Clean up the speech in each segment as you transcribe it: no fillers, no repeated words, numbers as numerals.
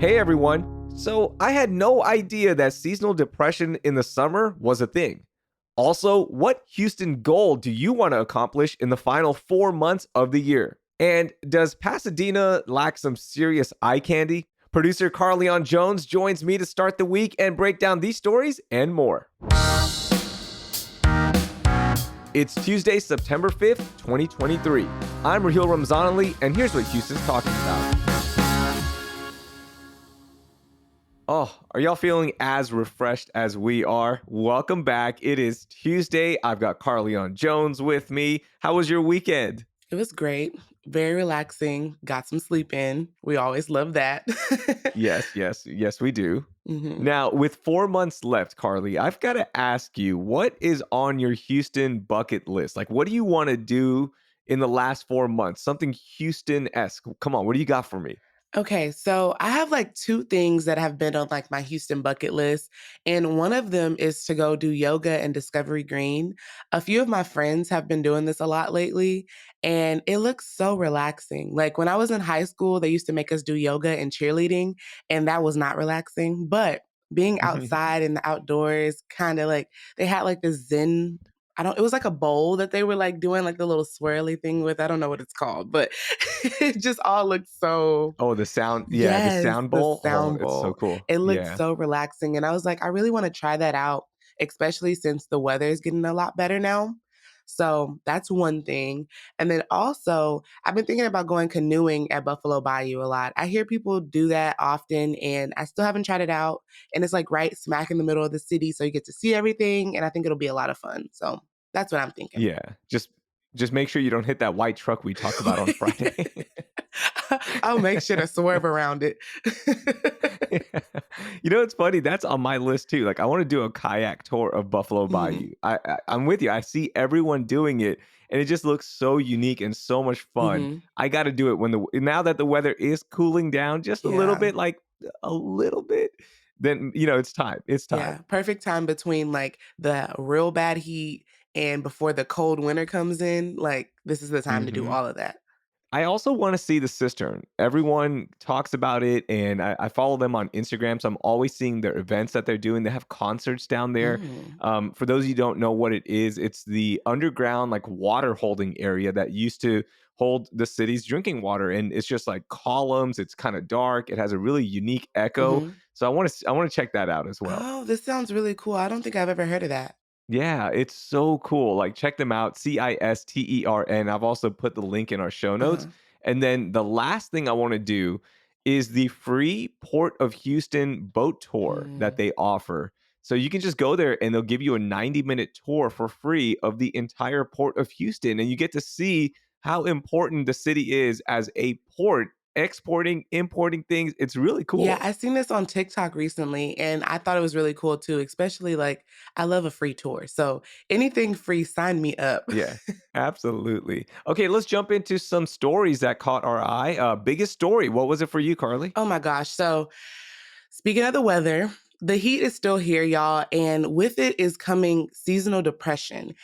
Hey everyone! So, I had no idea that seasonal depression in the summer was a thing. Also, what Houston goal do you want to accomplish in the final 4 months of the year? And does Pasadena lack some serious eye candy? Producer Carlignon Jones joins me to start the week and break down these stories and more. It's Tuesday, September 5th, 2023. I'm Raheel Ramzanali, and here's what Houston's talking about. Oh, are y'all feeling as refreshed as we are? Welcome back. It is Tuesday. I've got Carlignon Jones with me. How was your weekend? It was great. Very relaxing. Got some sleep in. We always love that. Yes, we do. hmm Now, with 4 months left, Carly, I've got to ask you, what is on your Houston bucket list? Like, what do you want to do in the last 4 months? Something Houston-esque. Come on, what do you got for me? Okay, so I have like two things that have been on like my Houston bucket list. And one of them is to go do yoga in Discovery Green. A few of my friends have been doing this a lot lately, and it looks so relaxing. Like when I was in high school, they used to make us do yoga and cheerleading, and that was not relaxing. But being outside in the outdoors, kind of like they had like this Zen. It was like a bowl that they were like doing like the little swirly thing with. I don't know what it's called, but it just all looked so Oh, the sound. Yeah, the yes, sound the bowl. Oh, sound it's so bowl. cool. It looked Yeah. so relaxing, and I was like, "I really wanna try that out," especially since the weather is getting a lot better now. So, that's one thing, and then also, I've been thinking about going canoeing at Buffalo Bayou a lot. I hear people do that often, and I still haven't tried it out, and it's, like, right smack in the middle of the city, so you get to see everything, and I think it'll be a lot of fun. So, that's what I'm thinking. Yeah. Just make sure you don't hit that white truck we talked about on Friday. I'll make sure to swerve around it. Yeah. You know, it's funny. That's on my list too. Like, I want to do a kayak tour of Buffalo Mhm, Bayou. I'm with you. I see everyone doing it, and it just looks so unique and so much fun. mhm. I got to do it now that the weather is cooling down just a little Yeah. bit, like a little bit. Then it's time. It's time. Yeah, perfect time between, like, the real bad heat and before the cold winter comes in, like, this is the time to do hmm all of that. I also want to see the cistern. Everyone talks about it, and I follow them on Instagram, so I'm always seeing their events that they're doing. They have concerts down there. Mm, For those of you who don't know what it is, it's the underground like water holding area that used to hold the city's drinking water, and it's just like columns. It's kind of dark. It has a really unique echo. mhm. So I want to check that out as well. Oh, this sounds really cool. I don't think I've ever heard of that. Yeah, it's so cool. Like, check them out, Cistern. I've also put the link in our show notes. Uh-huh. And then the last thing I want to do is the free Port of Houston boat tour that Mm. they offer. So you can just go there and they'll give you a 90-minute tour for free of the entire Port of Houston. And you get to see how important the city is as a port, exporting, importing things. It's really Yeah, cool. I seen this on TikTok recently, and I thought it was really cool too, especially, like, I love a free tour, so anything free, sign me up. Yeah, absolutely. Okay, let's jump into some stories that caught our eye. Biggest story. What was it for you, Carly? Oh my gosh. So, speaking of the weather, the heat is still here, y'all, and with it is coming seasonal depression,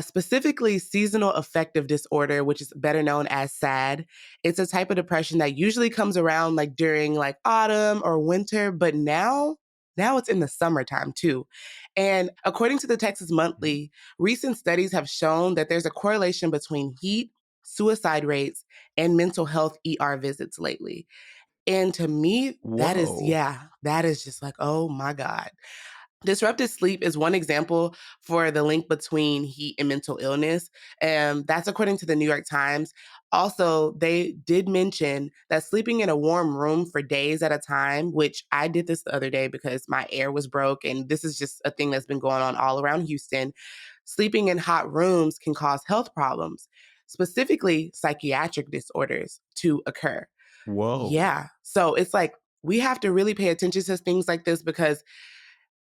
specifically seasonal affective disorder, which is better known as SAD. It's a type of depression that usually comes around like during like autumn or winter, but now it's in the summertime too. And according to the Texas Mhm. Monthly, recent studies have shown that there's a correlation between heat, suicide rates, and mental health ER visits lately. And to me, Whoa. that is just like, oh my God. Disrupted sleep is one example for the link between heat and mental illness. And that's according to the New York Times. Also, they did mention that sleeping in a warm room for days at a time, which I did this the other day because my air was broke. And this is just a thing that's been going on all around Houston. Sleeping in hot rooms can cause health problems, specifically psychiatric disorders, to occur. Whoa. Yeah. So it's like we have to really pay attention to things like this because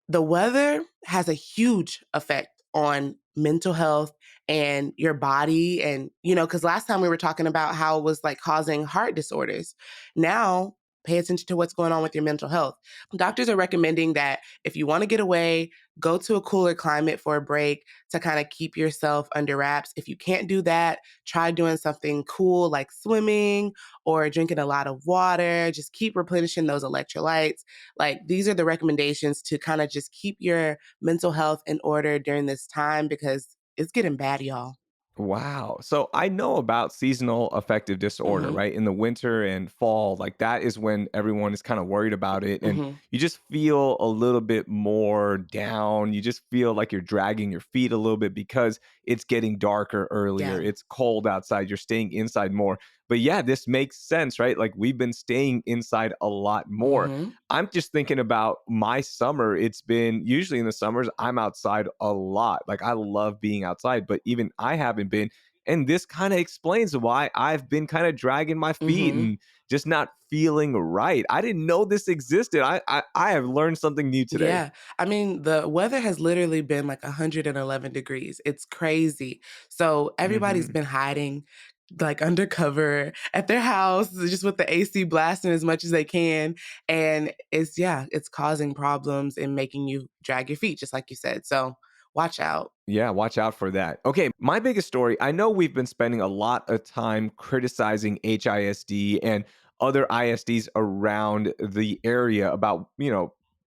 the weather has a huge effect on mental health and your body. And, because last time we were talking about how it was like causing heart disorders. Now pay attention to what's going on with your mental health. Doctors are recommending that if you want to get away, go to a cooler climate for a break to kind of keep yourself under wraps. If you can't do that, try doing something cool like swimming or drinking a lot of water. Just keep replenishing those electrolytes. Like these are the recommendations to kind of just keep your mental health in order during this time because it's getting bad, y'all. Wow. So I know about seasonal affective disorder, Mhm. right? In the winter and fall, like that is when everyone is kind of worried about it. And Mhm. you just feel a little bit more down. You just feel like you're dragging your feet a little bit because it's getting darker earlier. Yeah. It's cold outside. You're staying inside more. But yeah, this makes sense, right? Like we've been staying inside a lot more. Mhm. I'm just thinking about my summer. It's been usually in the summers, I'm outside a lot. Like I love being outside, but even I haven't been. And this kind of explains why I've been kind of dragging my feet Mhm. and just not feeling right. I didn't know this existed. I have learned something new today. Yeah. I mean, the weather has literally been like 111 degrees. It's crazy. So everybody's Hmm. been hiding like undercover at their house just with the AC blasting as much as they can. And it's, yeah, it's causing problems and making you drag your feet, just like you said. So watch out. Yeah, watch out for that. Okay, my biggest story. I know we've been spending a lot of time criticizing HISD and other ISDs around the area about,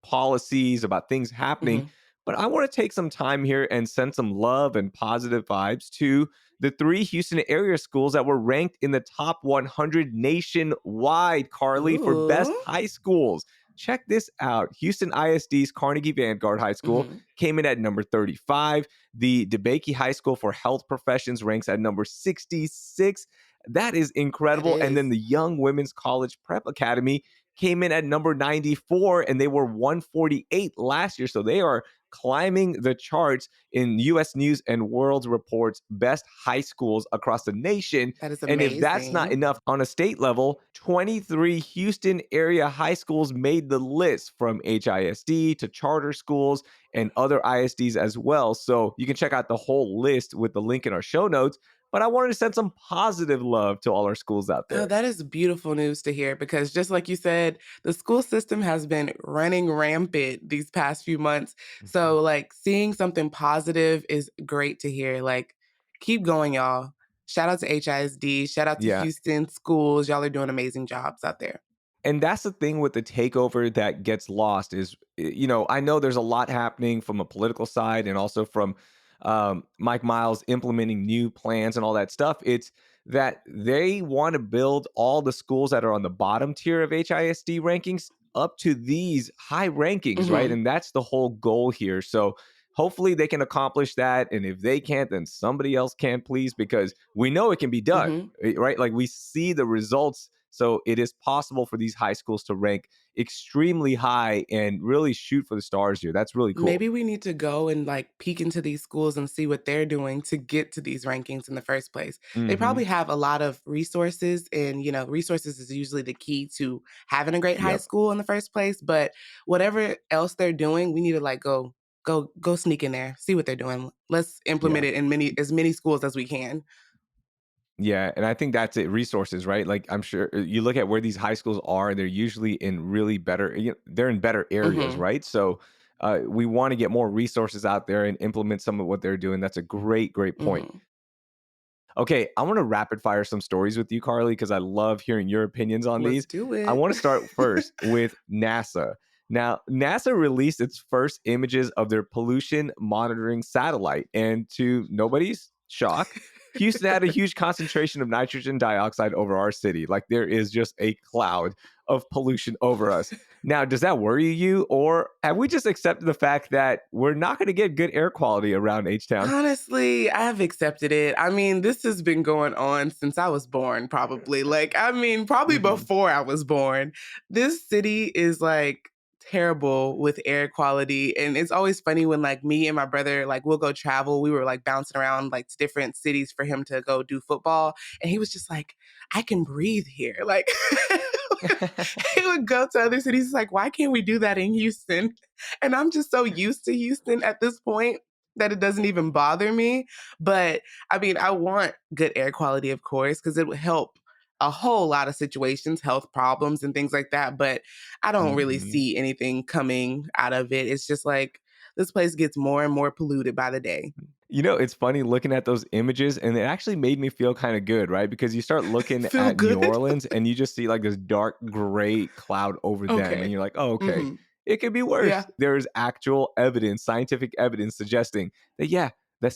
policies, about things happening. Mhm. But I want to take some time here and send some love and positive vibes to the three Houston area schools that were ranked in the top 100 nationwide, Carly, for best Ooh. high schools. Check this out. Houston ISD's Carnegie Vanguard High School Mhm. came in at number 35. The DeBakey High School for Health Professions ranks at number 66. That is That incredible. And then is. the Young Women's College Prep Academy came in at number 94, and they were 148 last year. So they are climbing the charts in US News and World Report's best high schools across the nation. That is And if that's not amazing. enough, on a state level, 23 Houston area high schools made the list, from HISD to charter schools and other ISDs as well. So you can check out the whole list with the link in our show notes. But I wanted to send some positive love to all our schools out Oh, there. that is beautiful news to hear because just like you said, the school system has been running rampant these past few months. Mhm. So, like, seeing something positive is great to hear. Like, keep going, y'all. Shout out to HISD. Shout out to Yeah. Houston schools. Y'all are doing amazing jobs out there. And that's the thing with the takeover that gets lost is, I know there's a lot happening from a political side and also from Mike Miles implementing new plans and all that stuff. It's that they want to build all the schools that are on the bottom tier of HISD rankings up to these high rankings, right? Hmm. And that's the whole goal here. So hopefully they can accomplish that. And if they can't, then somebody else can, please, because we know it can be done, Hmm. right? Like we see the results. So it is possible for these high schools to rank extremely high and really shoot for the stars here. That's really cool. Maybe we need to go and like peek into these schools and see what they're doing to get to these rankings in the first place. They probably Hmm. have a lot of resources, and resources is usually the key to having a great high Yep. school in the first place. But whatever else they're doing, we need to like go sneak in there, see what they're doing. Let's implement Yeah. it in many schools as we can. Yeah, and I think that's it. Resources, right? Like I'm sure you look at where these high schools are; they're usually in really better. They're in better areas, Hmm. right? So we want to get more resources out there and implement some of what they're doing. That's a great, great point. Hmm. Okay, I want to rapid fire some stories with you, Carly, because I love hearing your opinions on Let's these. do I it. want to start first with NASA. Now, NASA released its first images of their pollution monitoring satellite, and to nobody's shock, Houston had a huge concentration of nitrogen dioxide over our city. Like there is just a cloud of pollution over us. Now, does that worry you, or have we just accepted the fact that we're not going to get good air quality around H Town? Honestly, I've accepted it. I mean, this has been going on since I was born, probably. Like, I mean, probably Hmm. before I was born. This city is like terrible with air quality. And it's always funny when like me and my brother, like we'll go travel. We were like bouncing around like to different cities for him to go do football. And he was just like, I can breathe here. Like he would go to other cities. He's like, why can't we do that in Houston? And I'm just so used to Houston at this point that it doesn't even bother me. But I mean, I want good air quality, of course, because it would help. a whole lot of situations, health problems and things like that, but I don't really Mhm. see anything coming out of it. It's just like this place gets more and more polluted by the day. You know, it's funny looking at those images, and it actually made me feel kind of good, right? Because you start looking Feel at New good? Orleans and you just see like this dark gray cloud over them, and Okay. you're like, oh, okay, Mhm. it could be Yeah. worse. There's actual evidence, scientific evidence suggesting that, yeah, that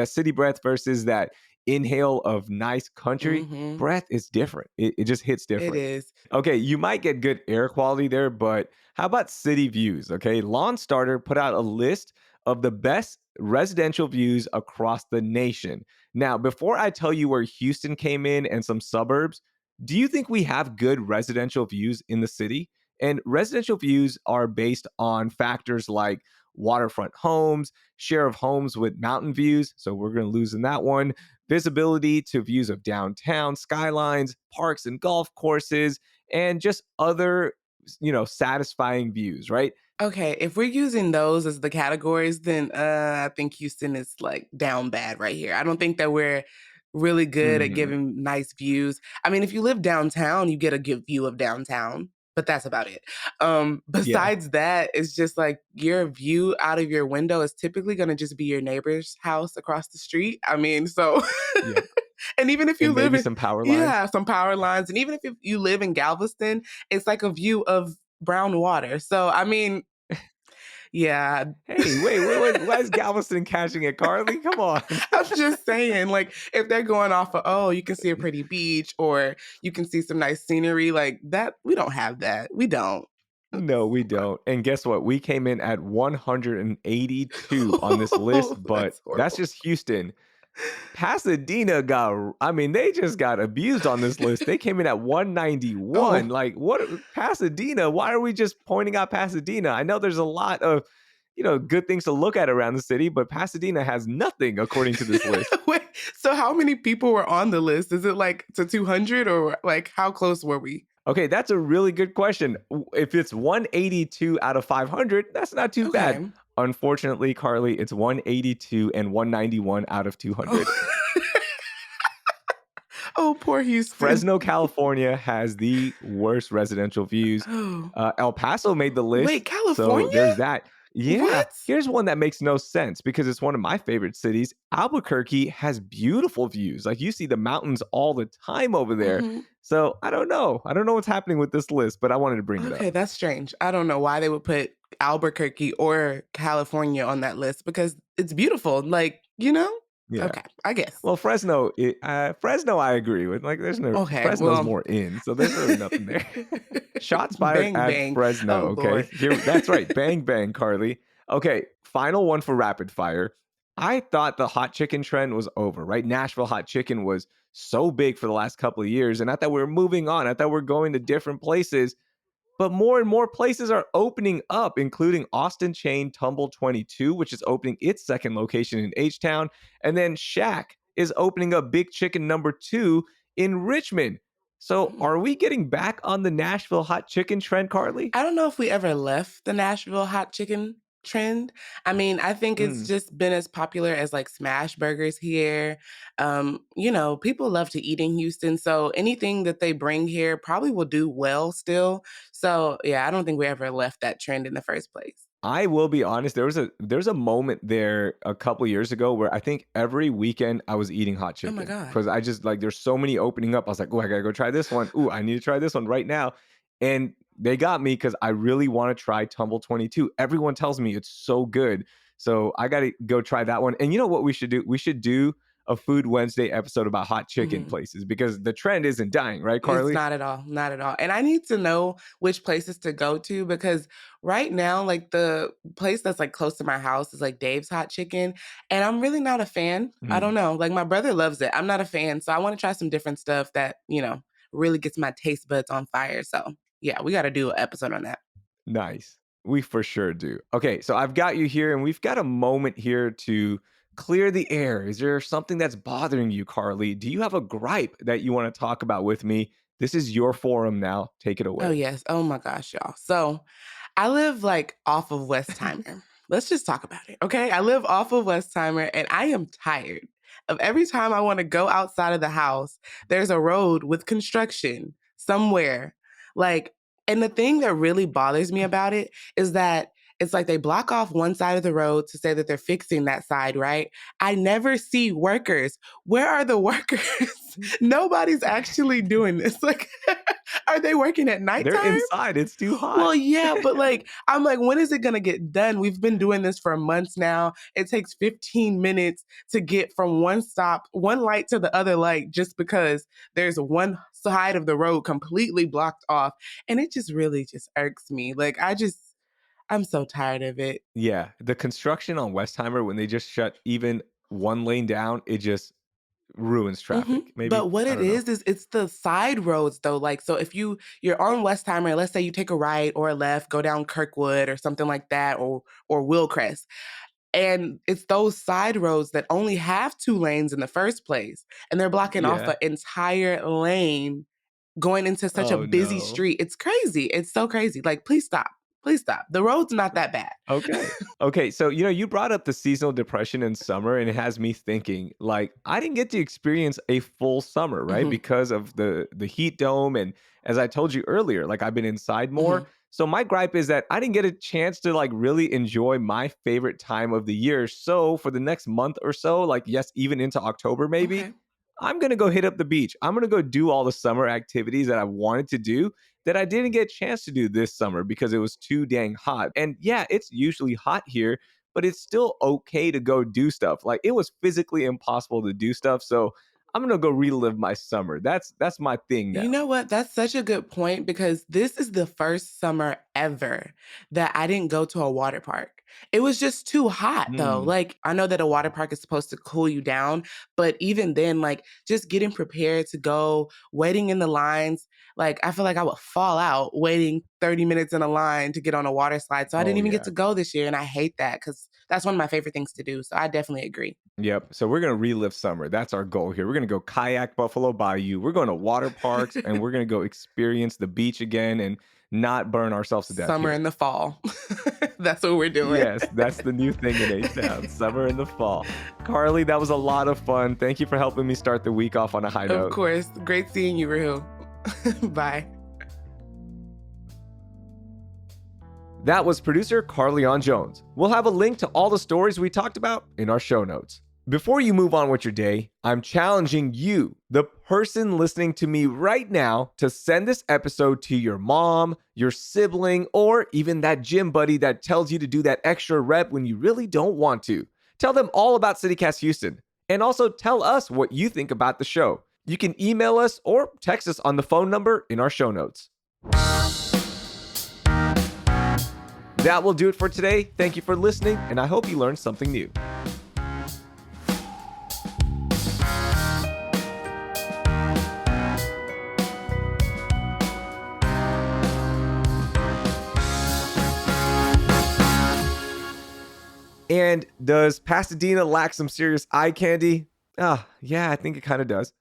city breath versus that inhale of nice country Mhm. breath is different. It just hits It different. is. Okay, you might get good air quality there, but how about city views? Okay, Lawn Starter put out a list of the best residential views across the nation. Now, before I tell you where Houston came in and some suburbs, do you think we have good residential views in the city? And residential views are based on factors like waterfront homes, share of homes with mountain views. So we're going to lose in that one. Visibility to views of downtown, skylines, parks and golf courses, and just other, satisfying views, right? Okay, if we're using those as the categories, then I think Houston is like down bad right here. I don't think that we're really good at Mhm. giving nice views. I mean, if you live downtown, you get a good view of downtown, but that's about it. Yeah. Besides that, it's just like your view out of your window is typically going to just be your neighbor's house across the street. I mean, so Yeah. and even if you And live maybe in some power lines. yeah, some power lines, and even if you live in Galveston, it's like a view of brown water. So I mean, yeah, Hey, wait, why is Galveston catching it, Carly? Come on. I'm just saying, like, if they're going off of, oh, you can see a pretty beach or you can see some nice scenery, like that, we don't have that. We don't. No, we don't. And guess what? We came in at 182 on this list, but That's that's horrible. just Houston. Pasadena I mean, they just got abused on this list. They came in at 191. Oh, Like, what Pasadena? Why are we just pointing out Pasadena? I know there's a lot of, good things to look at around the city, but Pasadena has nothing according to this list. wait. So, how many people were on the list? Is it like to 200 or like how close were we? Okay, that's a really good question. If it's 182 out of 500, that's not too bad. Okay. Unfortunately, Carly, it's 182 and 191 out of 200. Oh, oh poor Houston. Fresno, California has the worst residential views. Oh, El Paso made the wait, list, so California? there's that. Yeah, What? here's one that makes no sense because it's one of my favorite cities. Albuquerque has beautiful views. Like you see the mountains all the time over there. Mhm. So I don't know. I don't know what's happening with this list, but I wanted to bring it up. Okay, that's strange. I don't know why they would put Albuquerque or California on that list because it's beautiful. Like, you know? Yeah. Okay, I guess. Well, Fresno, I agree with. Like, there's no Okay, Fresno's well. more in, so there's really nothing there. Shots fired Bang, at bang. Fresno. Oh, Okay, Lord. here. That's right. Bang bang, Carly. Okay, final one for rapid fire. I thought the hot chicken trend was over. Right, Nashville hot chicken was so big for the last couple of years, and I thought we were moving on. I thought we are going to different places. But more and more places are opening up, including Austin chain Tumble 22, which is opening its second location in H Town. And then Shaq is opening up Big Chicken number 2 in Richmond. So Mm. are we getting back on the Nashville hot chicken trend, Carly? I don't know if we ever left the Nashville hot chicken trend. I mean, I think it's Mm. just been as popular as like smash burgers here. People love to eat in Houston, so anything that they bring here probably will do well still. So, yeah, I don't think we ever left that trend in the first place. I will be honest, there's a moment there a couple years ago where I think every weekend I was eating hot Oh my chicken god. because I just like there's so many opening up. I was like, oh, I gotta go try this one. Ooh, I need to try this one right now. And they got me because I really want to try Tumble 22. Everyone tells me it's so good. So I gotta go try that one. And you know what we should do? We should do a Food Wednesday episode about hot chicken Mhm. places because the trend isn't dying, right, It's Carly? not at all, not at all. And I need to know which places to go to because right now, like the place that's like close to my house is like Dave's Hot Chicken. And I'm really not a fan. I don't Mm, know. Like my brother loves it. I'm not a fan. So I want to try some different stuff that, really gets my taste buds on fire. So yeah, we got to do an episode on that. nice. We for sure do. Okay, so I've got you here, and we've got a moment here to clear the air. Is there something that's bothering you, Carly? Do you have a gripe that you want to talk about with me? This is your forum now. Take it Oh, away. yes. Oh my gosh, y'all. So I live like off of Westheimer. Let's just talk about it. Okay. I live off of Westheimer and I am tired. of every time I want to go outside of the house, there's a road with construction somewhere. Like, and the thing that really bothers me about it is that it's like they block off one side of the road to say that they're fixing that side, right? I never see workers. Where are the workers? Nobody's actually doing this. Like, are they working at They're nighttime? inside. It's too hot. Well, yeah, but like, I'm like, when is it gonna get done? We've been doing this for months now. It takes 15 minutes to get from one stop, one light to the other light, just because there's one side of the road completely blocked off. And it just really just irks me. Like, I'm so tired of it. Yeah, the construction on Westheimer, when they just shut even one lane down, it just ruins traffic. Maybe, But what I it don't know. is it's the side roads though. Like, so if you're on Westheimer, let's say you take a right or a left, go down Kirkwood or something like that, or Willcrest. And it's those side roads that only have two lanes in the first place. And they're blocking off Yeah. an entire lane going into such a Oh, busy no. street. It's crazy. It's so crazy. Like, please stop. Please stop. The road's not that bad. Okay. Okay, so, you brought up the seasonal depression in summer, and it has me thinking, like, I didn't get to experience a full summer, right? Mhm, Because of the heat dome, and as I told you earlier, like, I've been inside more. mhm. So my gripe is that I didn't get a chance to, like, really enjoy my favorite time of the year. So for the next month or so, like, yes, even into October maybe, Okay. I'm gonna go hit up the beach. I'm gonna go do all the summer activities that I wanted to do that I didn't get a chance to do this summer because it was too dang hot. And yeah, it's usually hot here, but it's still okay to go do stuff. Like it was physically impossible to do stuff. So I'm gonna go relive my summer. That's my thing You now. know what? That's such a good point because this is the first summer ever that I didn't go to a water park. It was just too hot though. Mm, Like, I know that a water park is supposed to cool you down, but even then, like, just getting prepared to go, waiting in the lines, like, I feel like I would fall out waiting 30 minutes in a line to get on a water slide. So I didn't oh even get yeah. to go this year. And I hate that because that's one of my favorite things to do. So I definitely agree. Yep. So we're gonna relive summer. That's our goal here. We're gonna go kayak Buffalo Bayou. We're going to water parks and we're gonna go experience the beach again and not burn ourselves to death Summer here. in the fall. That's what we're doing. Yes, that's the new thing in H-Town, summer in the fall. Carly, that was a lot of fun. Thank you for helping me start the week off on a high Of note. course. Great seeing you, Raheel. Bye. That was producer Carlignon Jones. We'll have a link to all the stories we talked about in our show notes. Before you move on with your day, I'm challenging you, the person listening to me right now, to send this episode to your mom, your sibling, or even that gym buddy that tells you to do that extra rep when you really don't want to. Tell them all about CityCast Houston. And also tell us what you think about the show. You can email us or text us on the phone number in our show notes. That will do it for today. Thank you for listening, and I hope you learned something new. And does Pasadena lack some serious eye candy? Yeah, I think it kind of does.